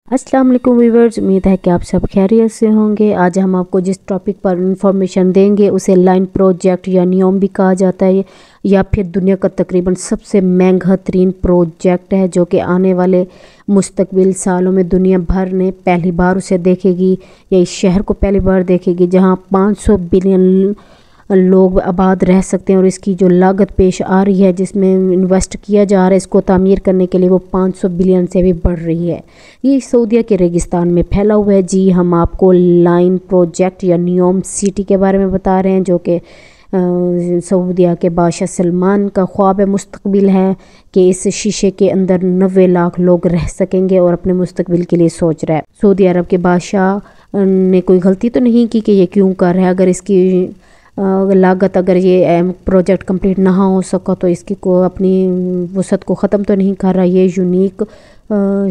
अस्सलाम वालेकुम व्यूअर्स, उम्मीद है कि आप सब खैरियत से होंगे। आज हम आपको जिस टॉपिक पर इंफॉर्मेशन देंगे उसे लाइन प्रोजेक्ट या नियोम भी कहा जाता है, या फिर दुनिया का तकरीबन सबसे महंगा तरीन प्रोजेक्ट है जो कि आने वाले मुस्तकबिल सालों में दुनिया भर ने पहली बार उसे देखेगी या इस शहर को पहली बार देखेगी जहां 500 बिलियन लोग आबाद रह सकते हैं। और इसकी जो लागत पेश आ रही है, जिसमें इन्वेस्ट किया जा रहा है इसको तामीर करने के लिए, वो 500 बिलियन से भी बढ़ रही है। ये सऊदीया के रेगिस्तान में फैला हुआ है। जी, हम आपको लाइन प्रोजेक्ट या नियोम सिटी के बारे में बता रहे हैं जो कि सऊदीया के बादशाह सलमान का ख्वाब मुस्तकबिल है कि इस शीशे के अंदर 90 लाख लोग रह सकेंगे और अपने मुस्तकबिल के लिए सोच रहा है। सऊदी अरब के बादशाह ने कोई गलती तो नहीं की कि ये क्यों कर रहा है। अगर इसकी लागत, अगर ये प्रोजेक्ट कंप्लीट ना हो सका तो इसकी को अपनी वसत को ख़त्म तो नहीं कर रहा। ये यूनिक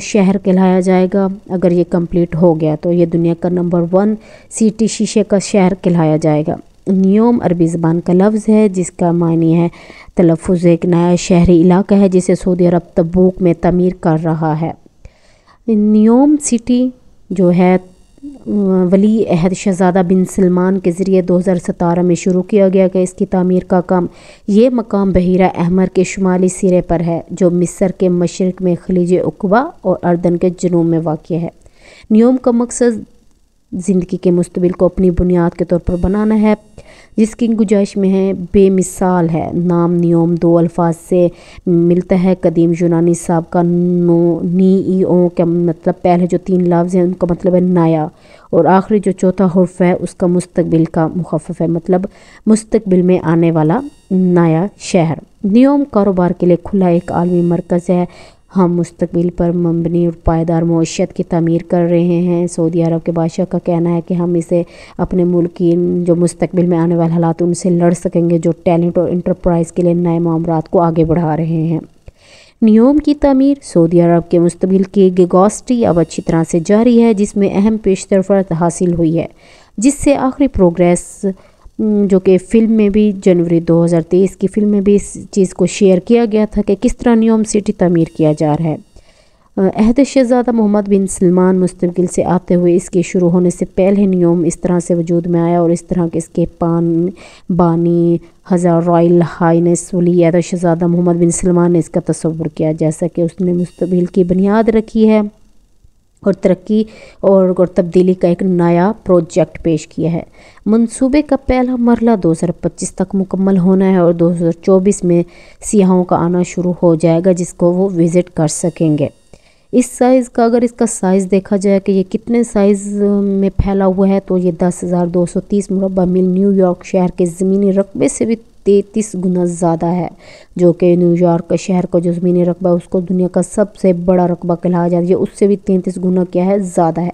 शहर कहलाया जाएगा। अगर ये कंप्लीट हो गया तो ये दुनिया का नंबर 1 सिटी शीशे का शहर कहलाया जाएगा। नियोम अरबी ज़बान का लफ्ज़ है जिसका मानी है तलफ़ुज़। एक नया शहरी इलाका है जिसे सऊदी अरब तबूक में तमीर कर रहा है। नियोम सिटी जो है वली अहद शहज़ादा बिन सलमान के ज़रिए 2017 में शुरू किया गया कि इसकी तामीर का काम। ये मकाम बहीरा अहमर के शुमाली सिरे पर है जो मिस्र के मशरक़ में खलीज उक़बा और अर्दन के जनूब में वाक़ है। नियोम का मकसद ज़िंदगी के मुस्तबिल को अपनी बुनियाद के तौर पर बनाना है, जिसकी गुंजाइश में है बेमिसाल है। नाम नियोम 2 अल्फाज से मिलता है। कदीम यूनानी साहब का नीओ का मतलब, पहले जो 3 लफ्ज़ हैं उनका मतलब है नया, और आखिरी जो चौथा हुर्फ है उसका मुस्तकबिल का मुखफ़फ़ है, मतलब मुस्तकबिल में आने वाला नया शहर। नियोम कारोबार के लिए खुला एक आलमी मरकज़ है। हम मुस्तकबिल पर मबनी और पायदार मईशत की तामीर कर रहे हैं। सऊदी अरब के बादशाह का कहना है कि हम इसे अपने मुल्क की जो मुस्तकबिल में आने वाले हालात उनसे लड़ सकेंगे, जो टैलेंट और इंटरप्राइज़ के लिए नए मामलात को आगे बढ़ा रहे हैं। नियोम की तामीर सऊदी अरब के मुस्तकबिल की गिगास्टी अब अच्छी तरह से जारी है, जिसमें अहम पेशरफ्त हासिल हुई है, जिससे आखिरी प्रोग्रेस जो कि फ़िल्म में भी जनवरी 2023 की फ़िल्म में भी इस चीज़ को शेयर किया गया था कि किस तरह नियोम सिटी तामीर किया जा रहा है। अहद शहज़ादा मोहम्मद बिन सलमान मुस्तकिल से आते हुए इसके शुरू होने से पहले नियोम इस तरह से वजूद में आया, और इस तरह के इसके बानी हज़ार रॉयल हाइनेस वली अहद शहज़ादा मोहम्मद बिन सलमान ने इसका तस्वुर किया, जैसा कि उसने मुस्तकबिल की बुनियाद रखी है और तरक्की और तब्दीली का एक नया प्रोजेक्ट पेश किया है। मंसूबे का पहला मरला 2025 तक मुकम्मल होना है और 2024 में सियाहों का आना शुरू हो जाएगा, जिसको वो विज़िट कर सकेंगे। इस साइज़ का, अगर इसका साइज़ देखा जाए कि ये कितने साइज़ में फैला हुआ है, तो ये 10,230 मुरबा मील न्यूयॉर्क शहर के ज़मीनी रकबे से भी 33 गुना ज़्यादा है, जो कि न्यूयॉर्क शहर का जो ज़मीनी रकबा उसको दुनिया का सबसे बड़ा रकबा कहलाया जाता है, उससे भी 33 गुना क्या है, ज़्यादा है।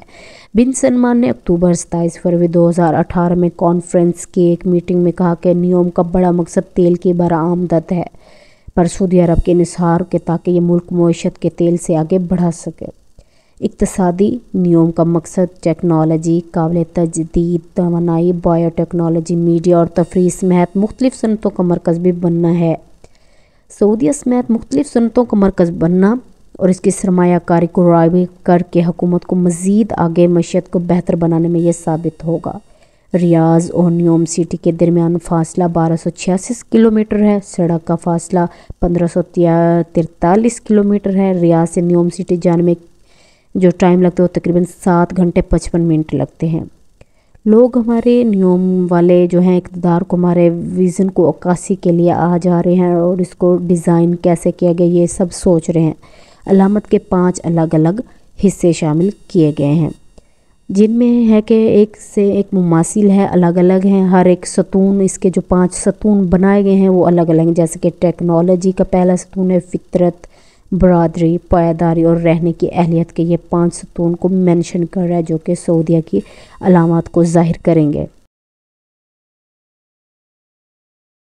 बिन सलमान ने अक्टूबर 27 फरवरी 2018 में कॉन्फ्रेंस की एक मीटिंग में कहा कि नियोम का बड़ा मकसद तेल की बरामदत है पर सऊदी अरब के निसार के, ताकि ये मुल्क मईशत के तेल से आगे बढ़ा सके। इक्तसादी नियोम का मकसद टेक्नोलॉजी, काबिल तजदीद तवानाई, बायोटेक्नोलॉजी, मीडिया और तफरीह समेत मुख्तलिफ सनतों का मरकज़ भी बनना है। सऊदीया समेत मुख्तलिफ सनतों का मरकज़ बनना और इसकी सरमायाकारी को राग़िब करके हुकूमत को मज़ीद आगे मईशत को बेहतर बनाने में यह साबित होगा। रियाज़ और नियोम सिटी के दरमियान फ़ासला 1286 किलोमीटर है। सड़क का फ़ासला 1543 किलोमीटर है। रियाज़ से नियोम सिटी जाने में जो टाइम लगता है वो तकरीबन 7 घंटे 55 मिनट लगते हैं। लोग हमारे नियोम वाले जो हैं इक़्तिदार को हमारे विज़न को अक्कासी के लिए आ जा रहे हैं और इसको डिज़ाइन कैसे किया गया ये सब सोच रहे हैं। अलामत के 5 अलग अलग हिस्से शामिल किए गए हैं, जिनमें है कि एक से एक मुमासिल है, अलग अलग हैं। हर एक सतून, इसके जो 5 सतून बनाए गए हैं वो अलग अलग हैं, जैसे कि टेक्नोलॉजी का पहला सतून है फितरत, बरादरी, पायदारी और रहने की अहलियत के। ये 5 सतून को मेंशन कर रहा है जो कि सऊदीया की अलामत को ज़ाहिर करेंगे।